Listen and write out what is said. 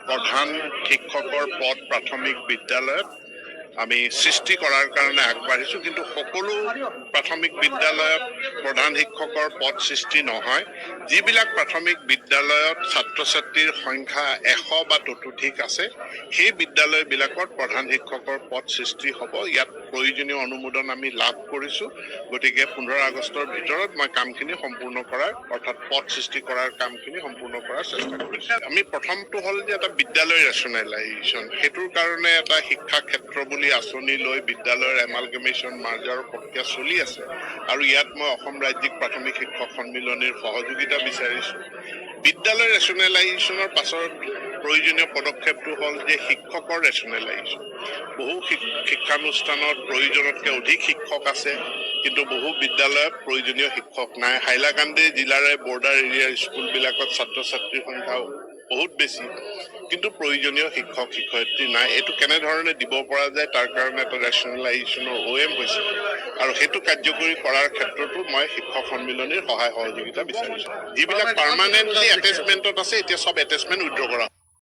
প্ৰধান শিক্ষকৰ পদ প্ৰাথমিক বিদ্যালয়ত আমি সৃষ্টি কৰাৰ কাৰণে আগবাঢ়িছোঁ, কিন্তু সকলো প্ৰাথমিক বিদ্যালয়ত প্ৰধান শিক্ষকৰ পদ সৃষ্টি নহয়। যিবিলাক প্ৰাথমিক বিদ্যালয়ত ছাত্ৰ ছাত্ৰীৰ সংখ্যা 100 বা ততোধিক আছে, সেই বিদ্যালয়বিলাকত প্ৰধান শিক্ষকৰ পদ সৃষ্টি হ'ব। ইয়াত প্ৰয়োজনীয় অনুমোদন আমি লাভ কৰিছোঁ। গতিকে 15 আগষ্টৰ ভিতৰত মই কামখিনি সম্পূৰ্ণ কৰাৰ, অৰ্থাৎ পদ সৃষ্টি কৰাৰ কামখিনি সম্পূৰ্ণ কৰাৰ চেষ্টা কৰিছোঁ। আমি প্ৰথমটো হ'ল যে এটা বিদ্যালয় ৰেচনেলাইজেশ্যন, সেইটোৰ কাৰণে এটা শিক্ষা ক্ষেত্ৰ বুলি আঁচনি লৈ বিদ্যালয়ৰ এমালগেমেশ্যন মাৰ্জাৰৰ প্ৰক্ৰিয়া চলি আছে, আৰু ইয়াত মই অসম ৰাজ্যিক প্ৰাথমিক শিক্ষক সন্মিলনীৰ সহযোগিতা বিচাৰিছোঁ। বিদ্যালয় ৰেচনেলাইজেশ্যনৰ পাছত প্ৰয়োজনীয় পদক্ষেপটো হ'ল যে শিক্ষকৰ ৰেচনেলাইজেশ্যন। বহু শিক্ষানুষ্ঠানত প্ৰয়োজনতকৈ অধিক শিক্ষক আছে, কিন্তু বহু বিদ্যালয়ত প্ৰয়োজনীয় শিক্ষক নাই। হাইলাকান্দি জিলাৰে বৰ্ডাৰ এৰিয়াৰ স্কুলবিলাকত ছাত্ৰ ছাত্ৰীৰ সংখ্যাও বহুত বেছি, কিন্তু প্ৰয়োজনীয় শিক্ষক শিক্ষয়িত্ৰী নাই। এইটো কেনেধৰণে দিব পৰা যায় তাৰ কাৰণে এটা ৰেচনেলাইজেশ্যনৰ OM হৈছে, আৰু সেইটো কাৰ্যকৰী কৰাৰ ক্ষেত্ৰতো মই শিক্ষক সন্মিলনীৰ সহায় সহযোগিতা বিচাৰিছোঁ। যিবিলাক পাৰ্মানেণ্টলি এটেচমেণ্টত আছে, এতিয়া চব এটেচমেণ্ট উইথড্ৰ কৰা